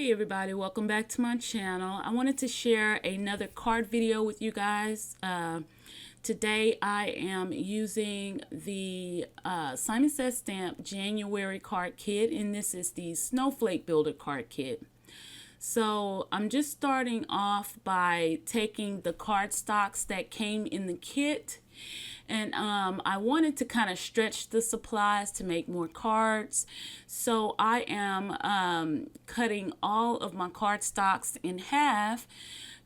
Hey everybody, welcome back to my channel. I wanted to share another card video with you guys. Today I am using the Simon Says Stamp January card kit, and this is the Snowflake Builder card kit. So I'm just starting off by taking the card stocks that came in the kit, and I wanted to kind of stretch the supplies to make more cards. So I am cutting all of my card stocks in half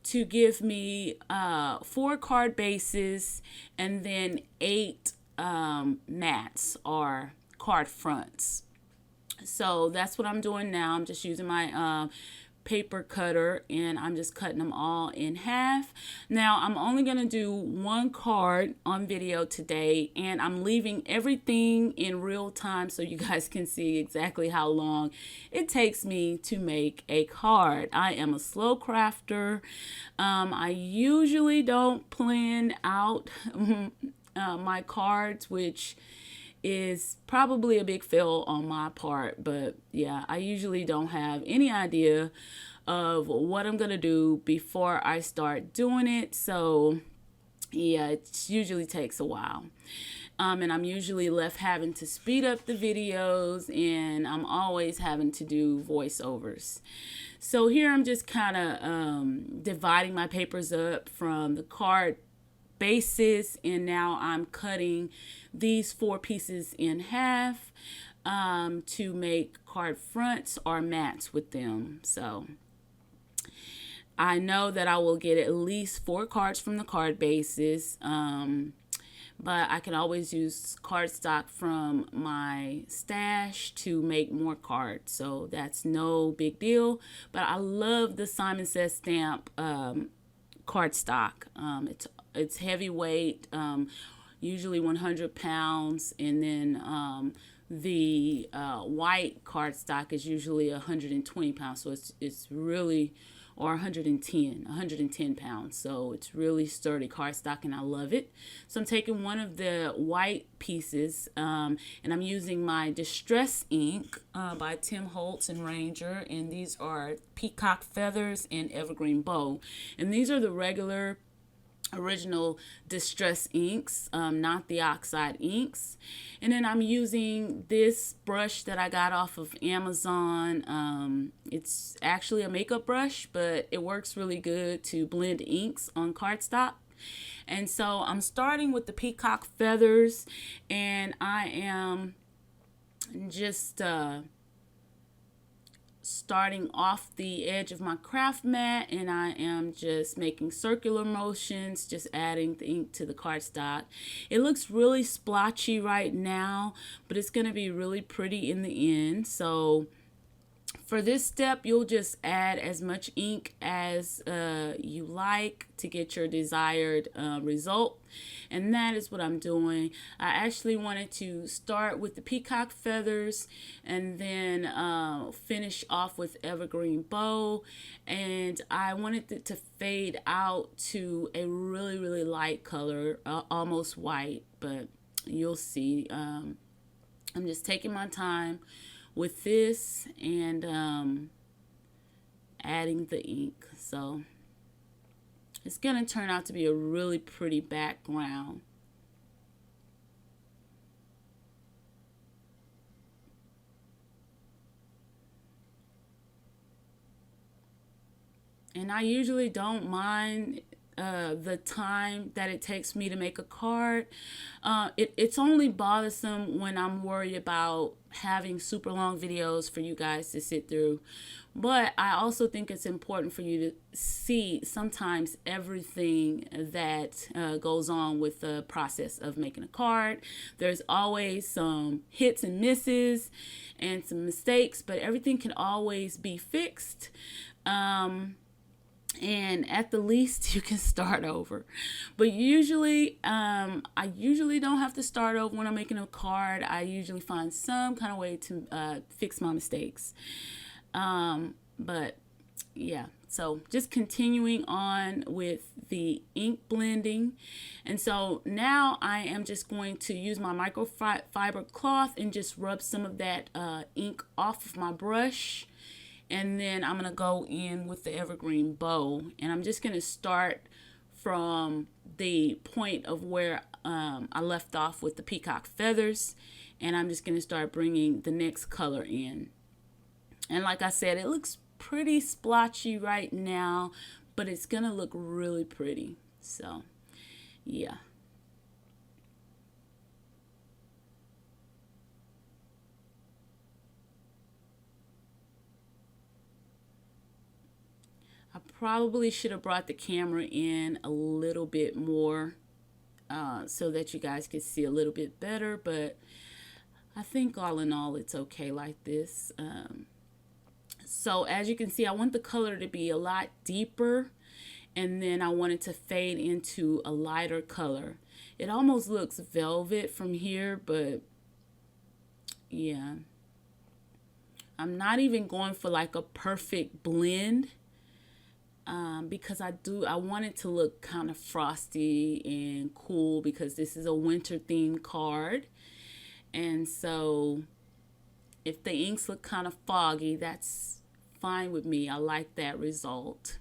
to give me 4 card bases and then 8 mats or card fronts. So that's what I'm doing now. I'm just using my paper cutter and I'm just cutting them all in half. Now I'm only going to do 1 card on video today, and I'm leaving everything in real time so you guys can see exactly how long it takes me to make a card. I am a slow crafter. I usually don't plan out my cards, which is probably a big fail on my part, but yeah, I usually don't have any idea of what I'm gonna do before I start doing it. So yeah, it usually takes a while. And I'm usually left having to speed up the videos, and I'm always having to do voiceovers. So here I'm just kind of dividing my papers up from the card bases, and now I'm cutting these 4 pieces in half to make card fronts or mats with them. So I know that I will get at least 4 cards from the card bases, but I can always use cardstock from my stash to make more cards, so that's no big deal. But I love the Simon Says Stamp cardstock. It's heavyweight, usually 100 pounds, and then the white cardstock is usually 120 pounds, so it's really, or 110 pounds, so it's really sturdy cardstock, and I love it. So I'm taking one of the white pieces, and I'm using my Distress ink by Tim Holtz and Ranger, and these are Peacock Feathers and Evergreen Bow, and these are the regular original Distress inks, not the oxide inks. And then I'm using this brush that I got off of Amazon. It's actually a makeup brush, but it works really good to blend inks on cardstock. And so I'm starting with the Peacock Feathers, and I am just starting off the edge of my craft mat, and I am just making circular motions, just adding the ink to the cardstock. It looks really splotchy right now, but it's going to be really pretty in the end. So for this step, you'll just add as much ink as you like to get your desired result. And that is what I'm doing. I actually wanted to start with the Peacock Feathers and then finish off with Evergreen Bow. And I wanted it to fade out to a really, really light color, almost white, but you'll see. I'm just taking my time with this and adding the ink. So it's gonna turn out to be a really pretty background. And I usually don't mind the time that it takes me to make a card. It's only bothersome when I'm worried about having super long videos for you guys to sit through. But I also think it's important for you to see sometimes everything that goes on with the process of making a card. There's always some hits and misses and some mistakes, but everything can always be fixed. And at the least you can start over. But usually I usually don't have to start over when I'm making a card. I usually find some kind of way to fix my mistakes. But yeah, so just continuing on with the ink blending. And so now I am just going to use my microfiber cloth and just rub some of that ink off of my brush. And then I'm going to go in with the evergreen bow, and I'm just going to start from the point of where I left off with the peacock feathers, and I'm just going to start bringing the next color in. And like I said, it looks pretty splotchy right now, but it's going to look really pretty. So, yeah. I probably should have brought the camera in a little bit more so that you guys could see a little bit better, but I think all in all it's okay like this. So as you can see, I want the color to be a lot deeper, and then I want it to fade into a lighter color. It almost looks velvet from here, but yeah. I'm not even going for like a perfect blend because I want it to look kind of frosty and cool because this is a winter themed card. And so if the inks look kind of foggy, that's fine with me. I like that result.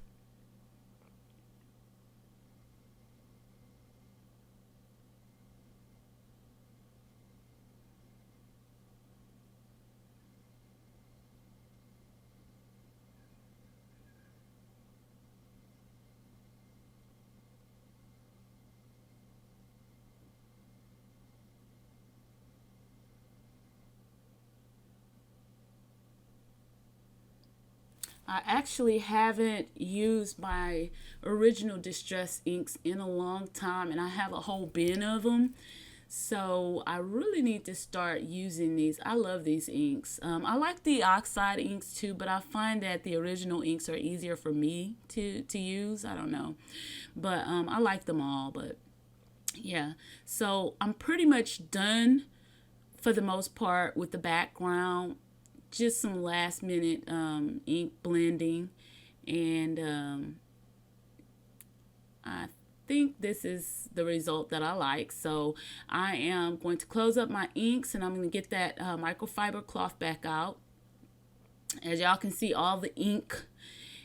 I actually haven't used my original distress inks in a long time, and I have a whole bin of them. So I really need to start using these. I love these inks. I like the oxide inks too, but I find that the original inks are easier for me to use. I don't know. But I like them all. But yeah, so I'm pretty much done for the most part with the background. Just some last minute ink blending, and I think this is the result that I like. So I am going to close up my inks, and I'm going to get that microfiber cloth back out. As y'all can see, all the ink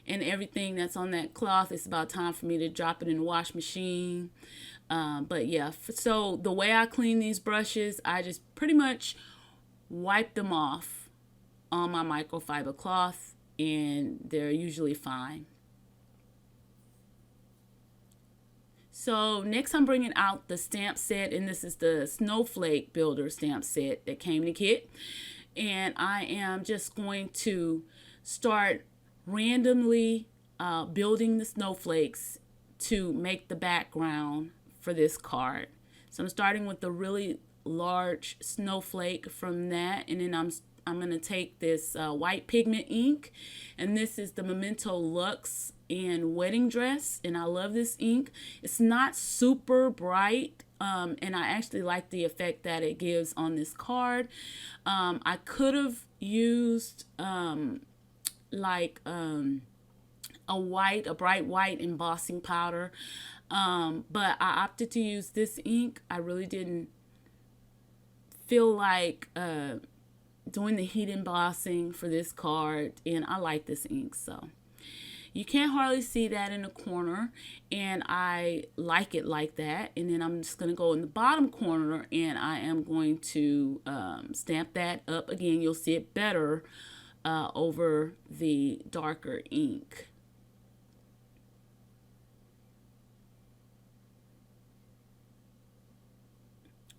and everything that's on that cloth, it's about time for me to drop it in the wash machine. But yeah, so the way I clean these brushes, I just pretty much wipe them off on my microfiber cloth, and they're usually fine. So next I'm bringing out the stamp set, and this is the Snowflake Builder stamp set that came in the kit. And I am just going to start randomly building the snowflakes to make the background for this card. So I'm starting with the really large snowflake from that, and then I'm going to take this white pigment ink, and this is the Memento Luxe in Wedding Dress, and I love this ink. It's not super bright, and I actually like the effect that it gives on this card. I could have used like a bright white embossing powder, but I opted to use this ink. I really didn't feel like doing the heat embossing for this card, and I like this ink, so you can't hardly see that in the corner, and I like it like that. And then I'm just going to go in the bottom corner, and I am going to stamp that up again. You'll see it better over the darker ink.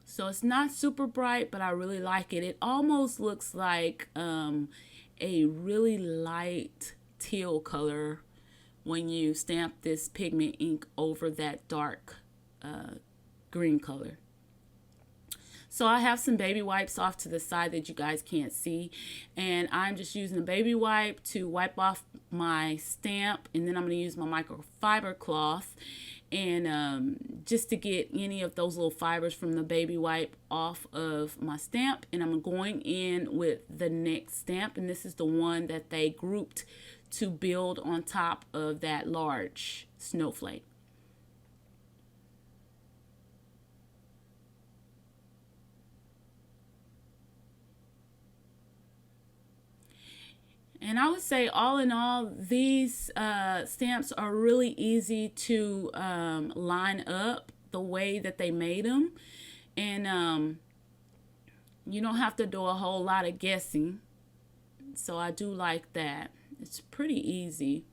So it's not super bright, but I really like it. It almost looks like a really light teal color when you stamp this pigment ink over that dark green color. So I have some baby wipes off to the side that you guys can't see, and I'm just using a baby wipe to wipe off my stamp, and then I'm going to use my microfiber cloth and just to get any of those little fibers from the baby wipe off of my stamp. And I'm going in with the next stamp, and this is the one that they grouped to build on top of that large snowflake. And I would say, all in all, these stamps are really easy to line up the way that they made them. And you don't have to do a whole lot of guessing. So I do like that. It's pretty easy.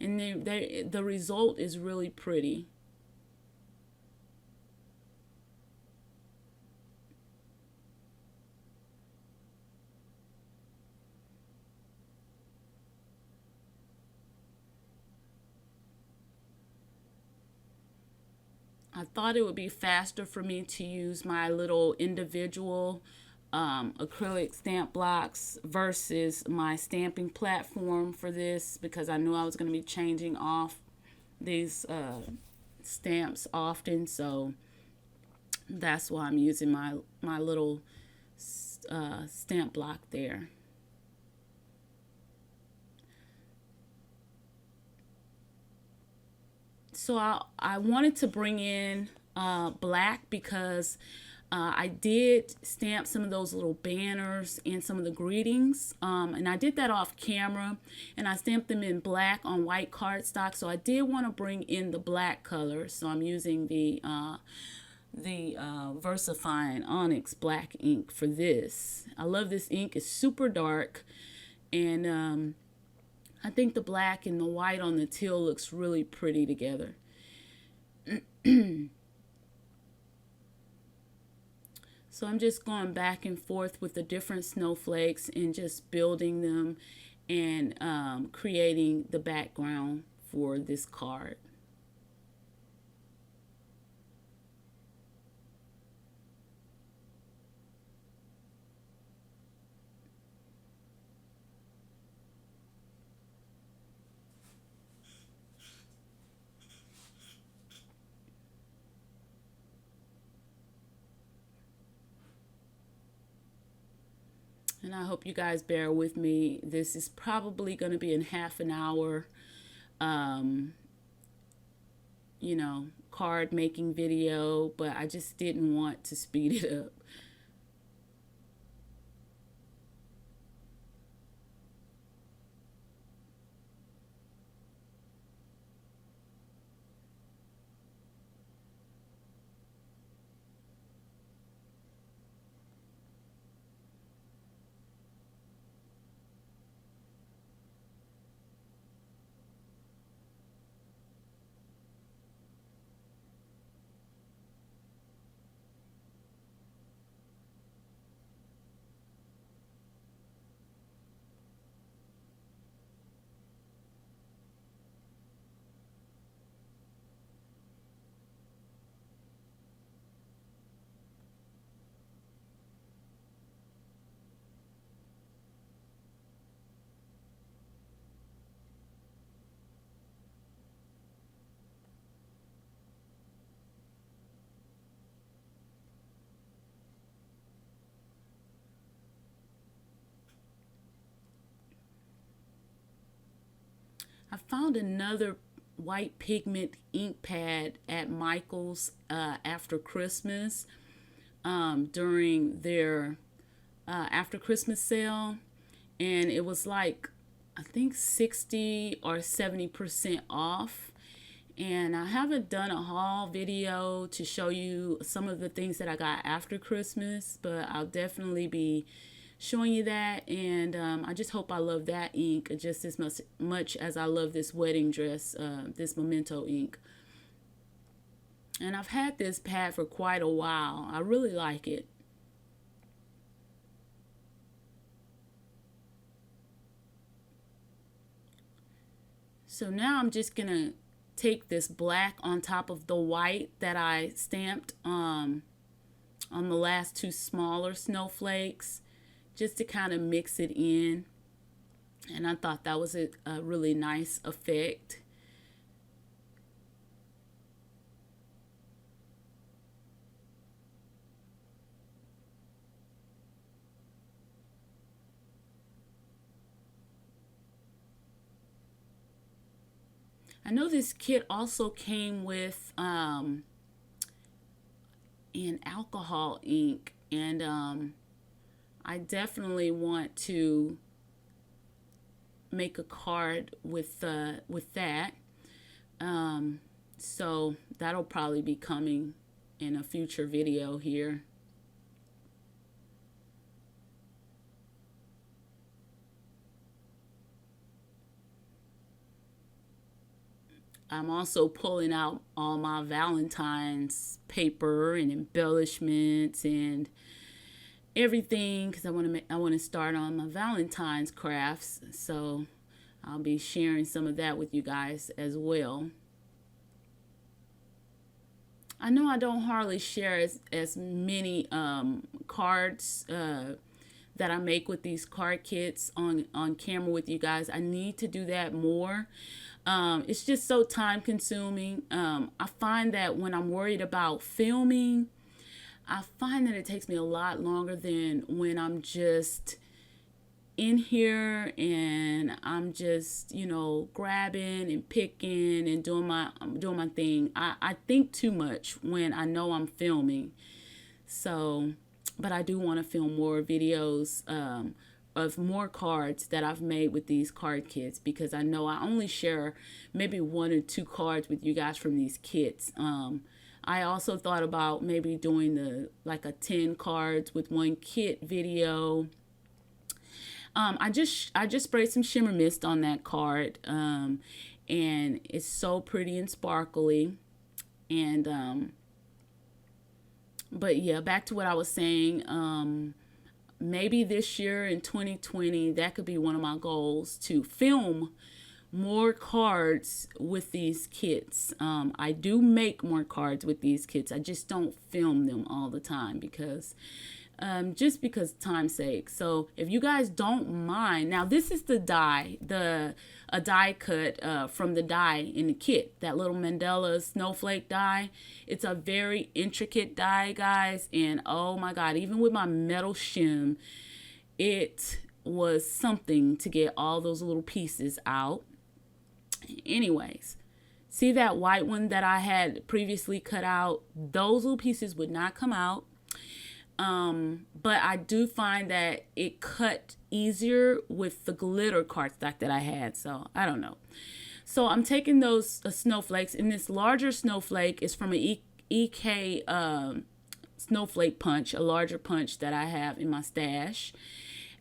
And the result is really pretty. I thought it would be faster for me to use my little individual acrylic stamp blocks versus my stamping platform for this, because I knew I was going to be changing off these stamps often. So that's why I'm using my little stamp block there. So I wanted to bring in black because I did stamp some of those little banners and some of the greetings. And I did that off camera, and I stamped them in black on white cardstock. So I did want to bring in the black color. So I'm using the VersaFine Onyx black ink for this. I love this ink. It's super dark, and I think the black and the white on the teal looks really pretty together. So I'm just going back and forth with the different snowflakes and just building them and creating the background for this card. And I hope you guys bear with me. This is probably going to be in half an hour, card making video, but I just didn't want to speed it up. I found another white pigment ink pad at Michael's after Christmas, during their after Christmas sale, and it was like, I think 60 or 70% off. And I haven't done a haul video to show you some of the things that I got after Christmas, but I'll definitely be showing you that. And I just hope I love that ink just as much as I love this wedding dress, this Memento ink. And I've had this pad for quite a while. I really like it. So now I'm just going to take this black on top of the white that I stamped on the last two smaller snowflakes, just to kind of mix it in. And I thought that was a really nice effect. I know this kit also came with an alcohol ink, and I definitely want to make a card with that. So that'll probably be coming in a future video here. I'm also pulling out all my Valentine's paper and embellishments and everything because I want to start on my Valentine's crafts. So I'll be sharing some of that with you guys as well. I know I don't hardly share as many cards that I make with these card kits on camera with you guys. I need to do that more. It's just so time consuming. I find that when I'm worried about filming, I find that it takes me a lot longer than when I'm just in here and I'm just, grabbing and picking and doing my thing. I think too much when I know I'm filming. So, but I do want to film more videos of more cards that I've made with these card kits, because I know I only share maybe 1 or 2 cards with you guys from these kits. I also thought about maybe doing like a 10 cards with 1 kit video. I just sprayed some shimmer mist on that card, and it's so pretty and sparkly. And but yeah, back to what I was saying. Maybe this year in 2020, that could be one of my goals, to film more cards with these kits. I do make more cards with these kits. I just don't film them all the time because just because time's sake. So if you guys don't mind, now this is the die, a die cut from the die in the kit, that little Mandela Snowflake die. It's a very intricate die, guys, and oh my god, even with my metal shim, it was something to get all those little pieces out. Anyways, see that white one that I had previously cut out? Those little pieces would not come out. But I do find that it cut easier with the glitter cardstock that I had. So I don't know. So I'm taking those snowflakes, and this larger snowflake is from an EK snowflake punch, a larger punch that I have in my stash.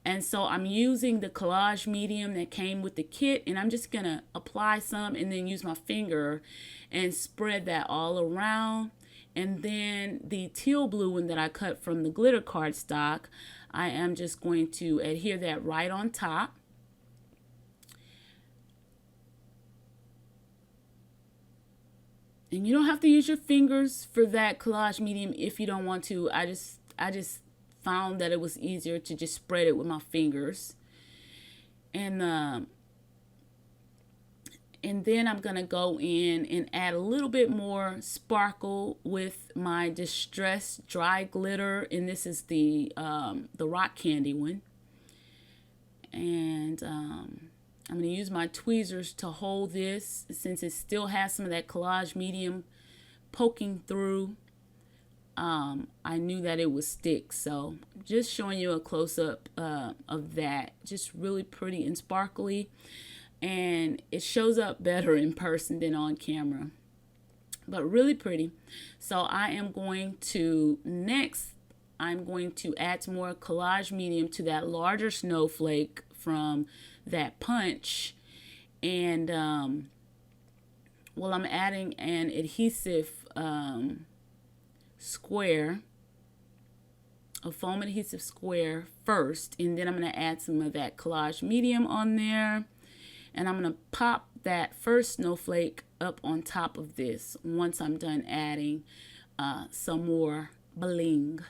And so I'm using the collage medium that came with the kit, and I'm just gonna apply some and then use my finger and spread that all around. And then the teal blue one that I cut from the glitter cardstock, I am just going to adhere that right on top. And you don't have to use your fingers for that collage medium if you don't want to. I just found that it was easier to just spread it with my fingers. And then I'm going to go in and add a little bit more sparkle with my distressed dry glitter. And this is the rock candy one. And I'm going to use my tweezers to hold this, since it still has some of that collage medium poking through. I knew that it would stick. So just showing you a close-up of that. Just really pretty and sparkly. And it shows up better in person than on camera, but really pretty. So I am going to I'm going to add some more collage medium to that larger snowflake from that punch. And well, I'm adding an adhesive square, a foam adhesive square first, and then I'm going to add some of that collage medium on there. And I'm going to pop that first snowflake up on top of this once I'm done adding some more bling.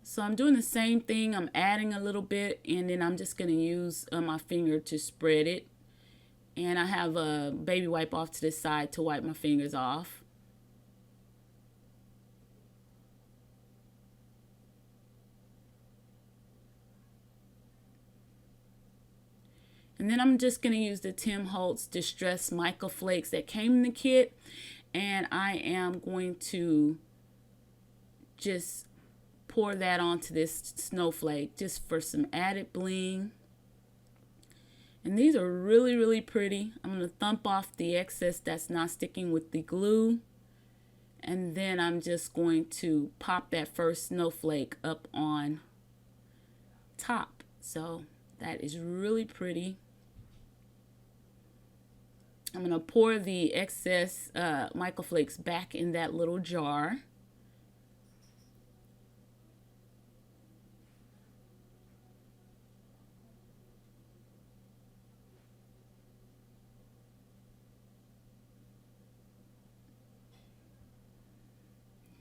So I'm doing the same thing. I'm adding a little bit, and then I'm just going to use my finger to spread it. And I have a baby wipe off to the side to wipe my fingers off. And then I'm just going to use the Tim Holtz Distress Mica Flakes that came in the kit. And I am going to just pour that onto this snowflake just for some added bling. And these are really, really pretty. I'm going to thump off the excess that's not sticking with the glue. And then I'm just going to pop that first snowflake up on top. So that is really pretty. I'm going to pour the excess microflakes back in that little jar.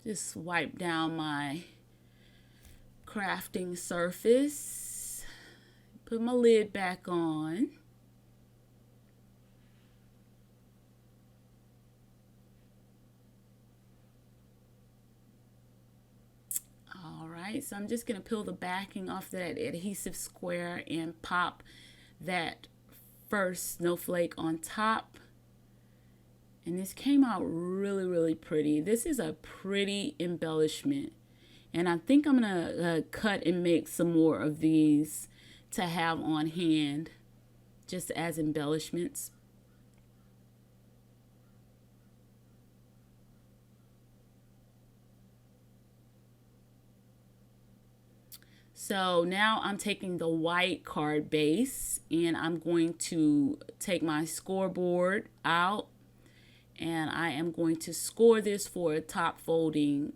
Just wipe down my crafting surface. Put my lid back on. All right, so I'm just going to peel the backing off that adhesive square and pop that first snowflake on top. And this came out really, really pretty. This is a pretty embellishment. And I think I'm going to cut and make some more of these to have on hand just as embellishments. So now I'm taking the white card base and I'm going to take my scoreboard out. And I am going to score this for a top folding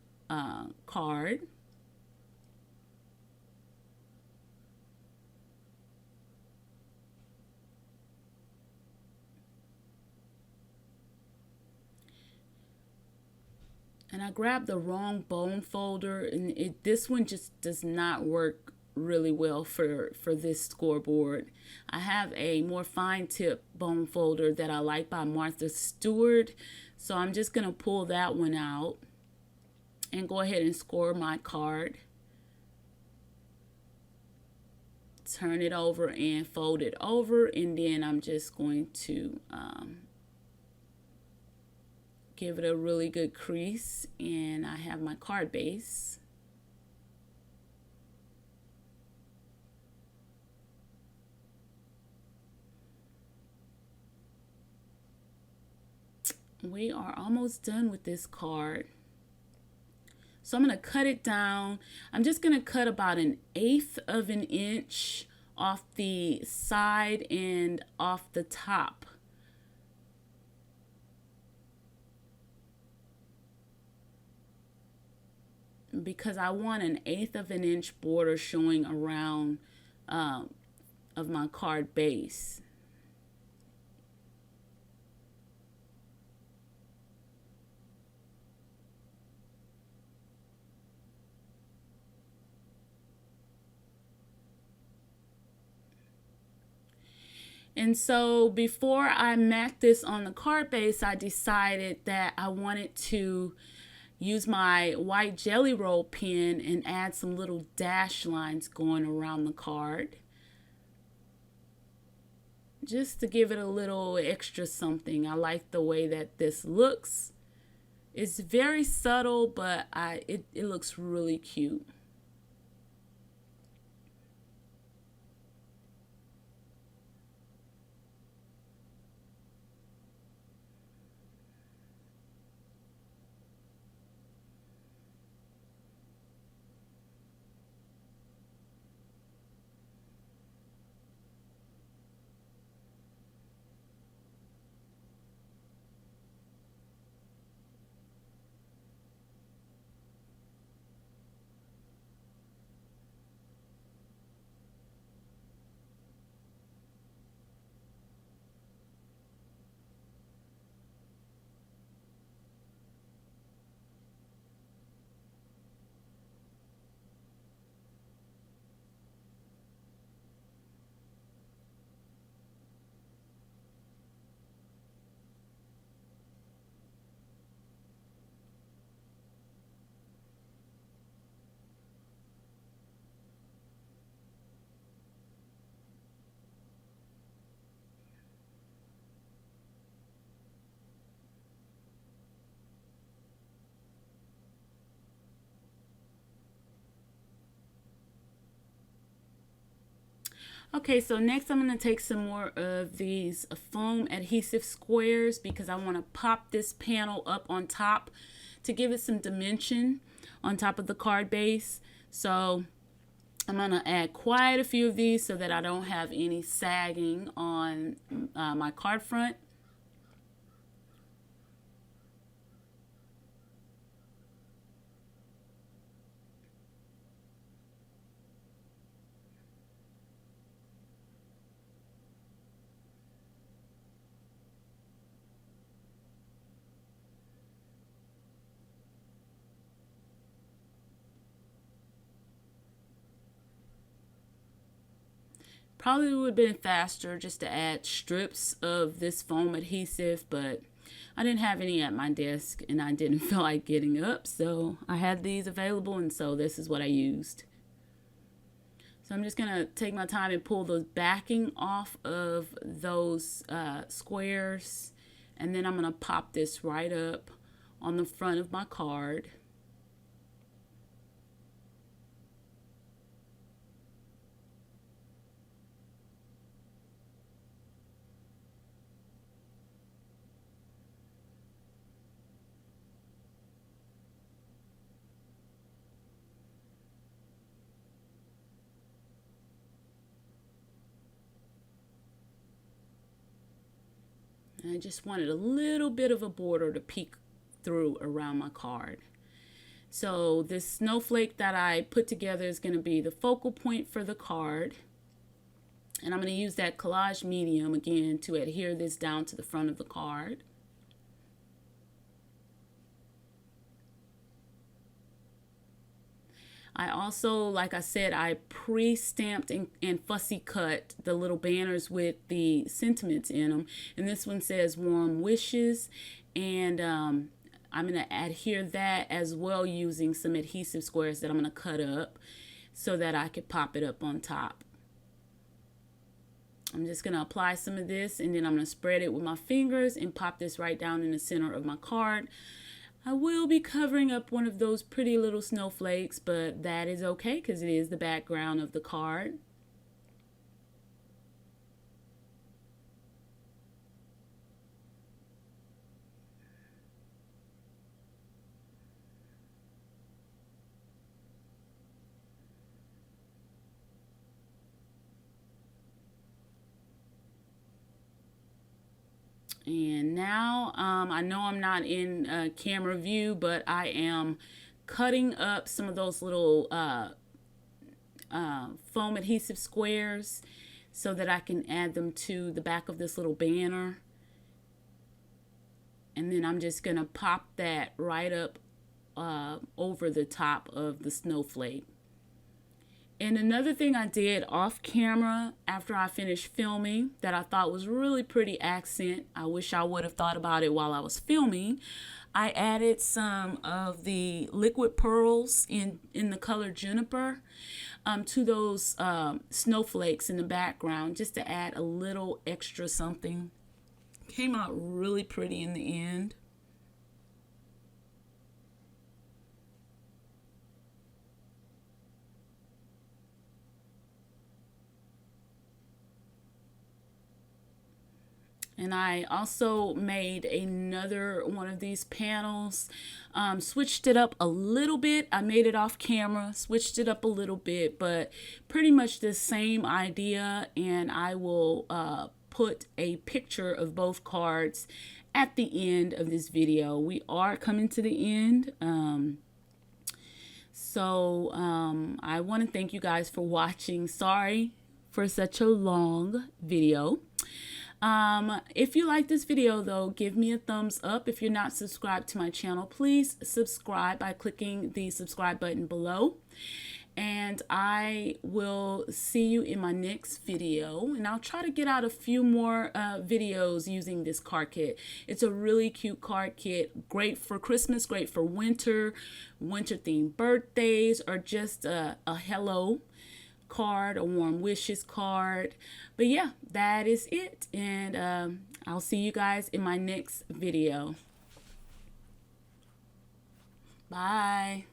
card. And I grabbed the wrong bone folder, and this one just does not work really well for this scoreboard. I have a more fine tip bone folder that I like by Martha Stewart, so I'm just going to pull that one out and go ahead and score my card. Turn it over and fold it over, and then I'm just going to give it a really good crease, and I have my card base. We are almost done with this card. So I'm going to cut it down. I'm just going to cut about 1/8 of an inch off the side and off the top. Because I want 1/8 of an inch border showing around of my card base. And so before I mat this on the card base, I decided that I wanted to use my white jelly roll pen and add some little dash lines going around the card, just to give it a little extra something. I like the way that this looks. It's very subtle, but it looks really cute. Okay, so next I'm going to take some more of these foam adhesive squares because I want to pop this panel up on top to give it some dimension on top of the card base. So I'm going to add quite a few of these so that I don't have any sagging on my card front. Probably would have been faster just to add strips of this foam adhesive, but I didn't have any at my desk and I didn't feel like getting up, so I had these available, and so this is what I used. So I'm just going to take my time and pull the backing off of those squares, and then I'm going to pop this right up on the front of my card. And I just wanted a little bit of a border to peek through around my card. So this snowflake that I put together is going to be the focal point for the card. And I'm going to use that collage medium again to adhere this down to the front of the card. I also, like I said, I pre-stamped and fussy cut the little banners with the sentiments in them. And this one says warm wishes. And I'm going to adhere that as well using some adhesive squares that I'm going to cut up so that I could pop it up on top. I'm just going to apply some of this, and then I'm going to spread it with my fingers and pop this right down in the center of my card. I will be covering up one of those pretty little snowflakes, but that is okay because it is the background of the card. And now I know I'm not in camera view, but I am cutting up some of those little foam adhesive squares so that I can add them to the back of this little banner. And then I'm just going to pop that right up over the top of the snowflake. And another thing I did off camera after I finished filming that I thought was really pretty accent, I wish I would have thought about it while I was filming, I added some of the liquid pearls in the color juniper to those snowflakes in the background just to add a little extra something. Came out really pretty in the end. And I also made another one of these panels, switched it up a little bit. I made it off camera, switched it up a little bit, but pretty much the same idea. And I will put a picture of both cards at the end of this video. We are coming to the end. So I want to thank you guys for watching. Sorry for such a long video. If you like this video though, give me a thumbs up. If you're not subscribed to my channel, please subscribe by clicking the subscribe button below. And I will see you in my next video. And I'll try to get out a few more videos using this card kit. It's a really cute card kit. Great for Christmas, great for winter themed birthdays, or just a hello card, a warm wishes card. But yeah, that is it. And I'll see you guys in my next video. Bye.